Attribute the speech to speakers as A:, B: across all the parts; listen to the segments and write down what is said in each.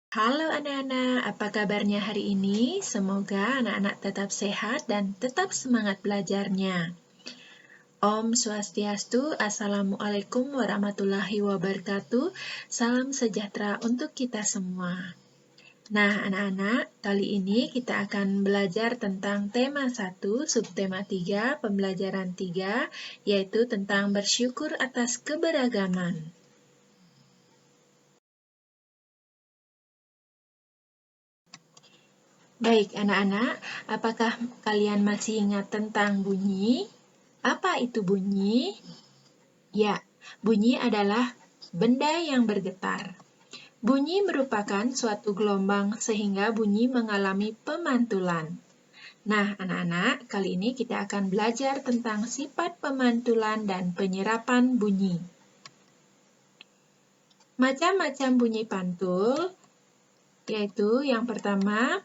A: Halo anak-anak, apa kabarnya hari ini? Semoga anak-anak tetap sehat dan tetap semangat belajarnya. Om Swastiastu, Assalamualaikum warahmatullahi wabarakatuh. Salam sejahtera untuk kita semua. Nah, anak-anak, kali ini kita akan belajar tentang tema 1, subtema 3, pembelajaran 3, yaitu tentang bersyukur atas keberagaman. Baik, anak-anak, apakah kalian masih ingat tentang bunyi? Apa itu bunyi? Ya, bunyi adalah benda yang bergetar. Bunyi merupakan suatu gelombang sehingga bunyi mengalami pemantulan. Nah, anak-anak, kali ini kita akan belajar tentang sifat pemantulan dan penyerapan bunyi. Macam-macam bunyi pantul, yaitu yang pertama,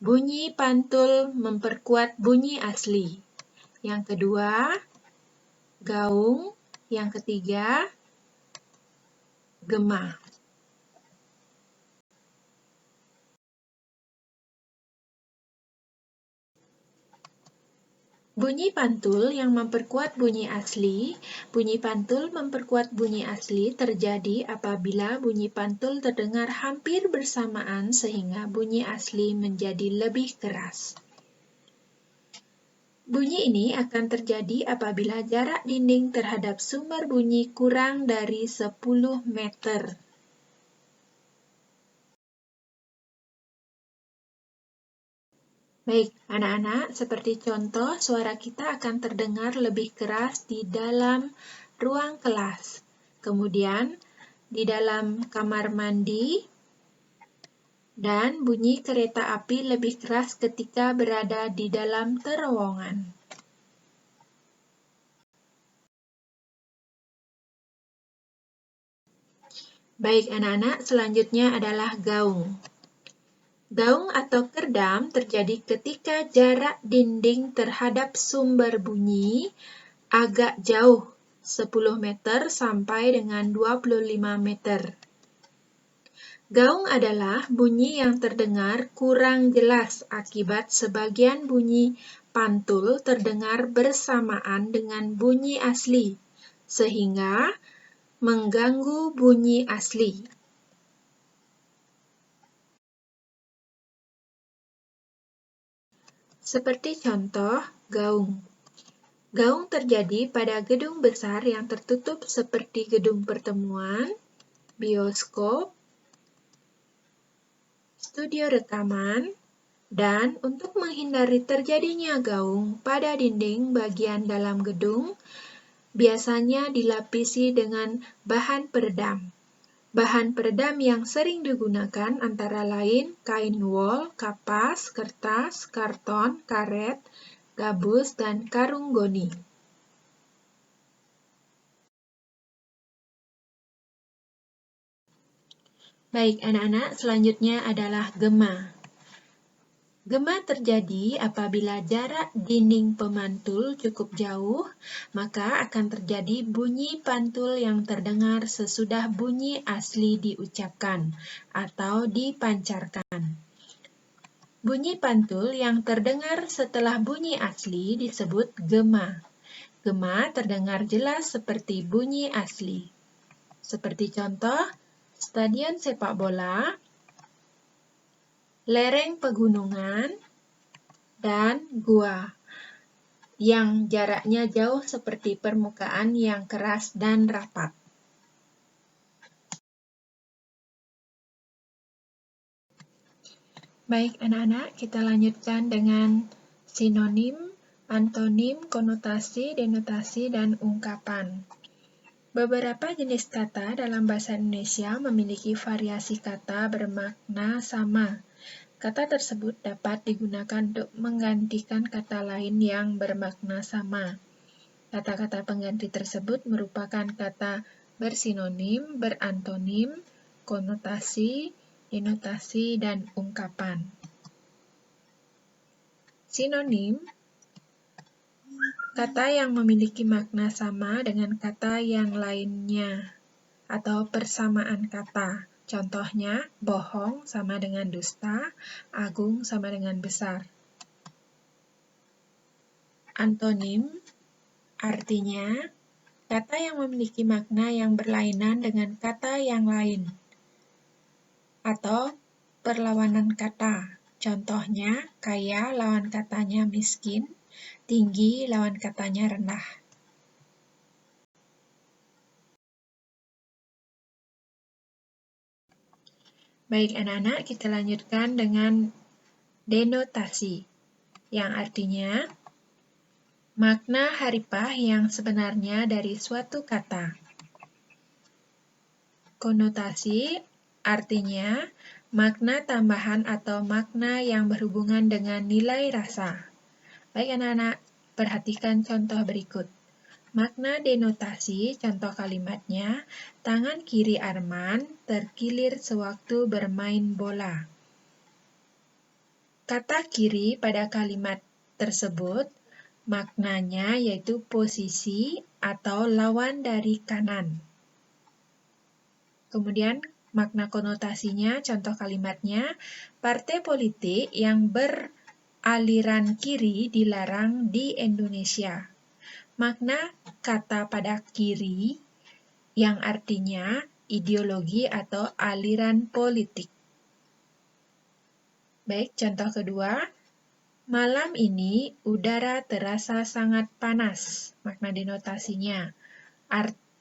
A: bunyi pantul memperkuat bunyi asli. Yang kedua, gaung. Yang ketiga, gema. Bunyi pantul yang memperkuat bunyi asli. Bunyi pantul memperkuat bunyi asli terjadi apabila bunyi pantul terdengar hampir bersamaan sehingga bunyi asli menjadi lebih keras. Bunyi ini akan terjadi apabila jarak dinding terhadap sumber bunyi kurang dari 10 meter. Baik, anak-anak, seperti contoh, suara kita akan terdengar lebih keras di dalam ruang kelas. Kemudian, di dalam kamar mandi, dan bunyi kereta api lebih keras ketika berada di dalam terowongan. Baik, anak-anak, selanjutnya adalah gaung. Gaung atau kerdam terjadi ketika jarak dinding terhadap sumber bunyi agak jauh, 10 meter sampai dengan 25 meter. Gaung adalah bunyi yang terdengar kurang jelas akibat sebagian bunyi pantul terdengar bersamaan dengan bunyi asli, sehingga mengganggu bunyi asli. Seperti contoh, gaung. Gaung terjadi pada gedung besar yang tertutup seperti gedung pertemuan, bioskop, studio rekaman, dan untuk menghindari terjadinya gaung pada dinding bagian dalam gedung, biasanya dilapisi dengan bahan peredam. Bahan peredam yang sering digunakan antara lain kain wol, kapas, kertas, karton, karet, gabus, dan karung goni. Baik, anak-anak, selanjutnya adalah gema. Gema terjadi apabila jarak dinding pemantul cukup jauh, maka akan terjadi bunyi pantul yang terdengar sesudah bunyi asli diucapkan atau dipancarkan. Bunyi pantul yang terdengar setelah bunyi asli disebut gema. Gema terdengar jelas seperti bunyi asli. Seperti contoh, stadion sepak bola, lereng pegunungan, dan gua yang jaraknya jauh seperti permukaan yang keras dan rapat. Baik anak-anak, kita lanjutkan dengan sinonim, antonim, konotasi, denotasi, dan ungkapan. Beberapa jenis kata dalam bahasa Indonesia memiliki variasi kata bermakna sama. Kata tersebut dapat digunakan untuk menggantikan kata lain yang bermakna sama. Kata-kata pengganti tersebut merupakan kata bersinonim, berantonim, konotasi, denotasi, dan ungkapan. Sinonim, kata yang memiliki makna sama dengan kata yang lainnya, atau persamaan kata. Contohnya, bohong sama dengan dusta, agung sama dengan besar. Antonim artinya kata yang memiliki makna yang berlainan dengan kata yang lain, atau perlawanan kata. Contohnya, kaya lawan katanya miskin, tinggi lawan katanya rendah. Baik anak-anak, kita lanjutkan dengan denotasi, yang artinya makna haripah yang sebenarnya dari suatu kata. Konotasi artinya makna tambahan atau makna yang berhubungan dengan nilai rasa. Baik anak-anak, perhatikan contoh berikut. Makna denotasi, contoh kalimatnya, tangan kiri Arman terkilir sewaktu bermain bola. Kata kiri pada kalimat tersebut maknanya yaitu posisi atau lawan dari kanan. Kemudian makna konotasinya, contoh kalimatnya, partai politik yang beraliran kiri dilarang di Indonesia. Makna kata pada kiri yang artinya ideologi atau aliran politik. Baik, contoh kedua, malam ini udara terasa sangat panas. Makna denotasinya,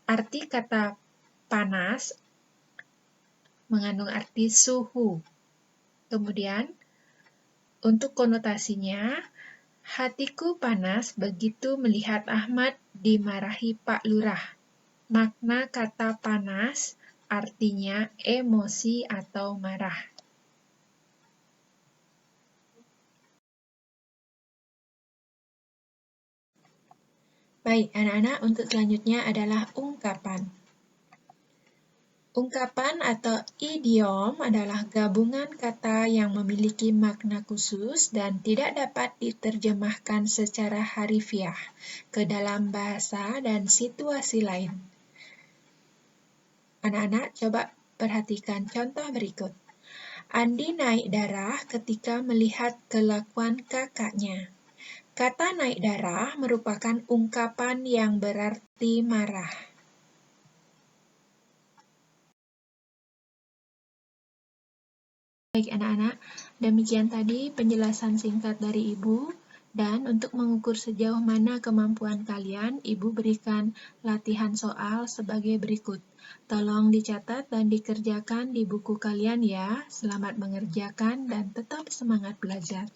A: arti kata panas mengandung arti suhu. Kemudian, untuk konotasinya, hatiku panas begitu melihat Ahmad dimarahi Pak Lurah. Makna kata panas artinya emosi atau marah. Baik, anak-anak, untuk selanjutnya adalah ungkapan. Ungkapan atau idiom adalah gabungan kata yang memiliki makna khusus dan tidak dapat diterjemahkan secara harfiah ke dalam bahasa dan situasi lain. Anak-anak, coba perhatikan contoh berikut. Andi naik darah ketika melihat kelakuan kakaknya. Kata naik darah merupakan ungkapan yang berarti marah. Baik anak-anak, demikian tadi penjelasan singkat dari Ibu, dan untuk mengukur sejauh mana kemampuan kalian, Ibu berikan latihan soal sebagai berikut. Tolong dicatat dan dikerjakan di buku kalian ya. Selamat mengerjakan dan tetap semangat belajar.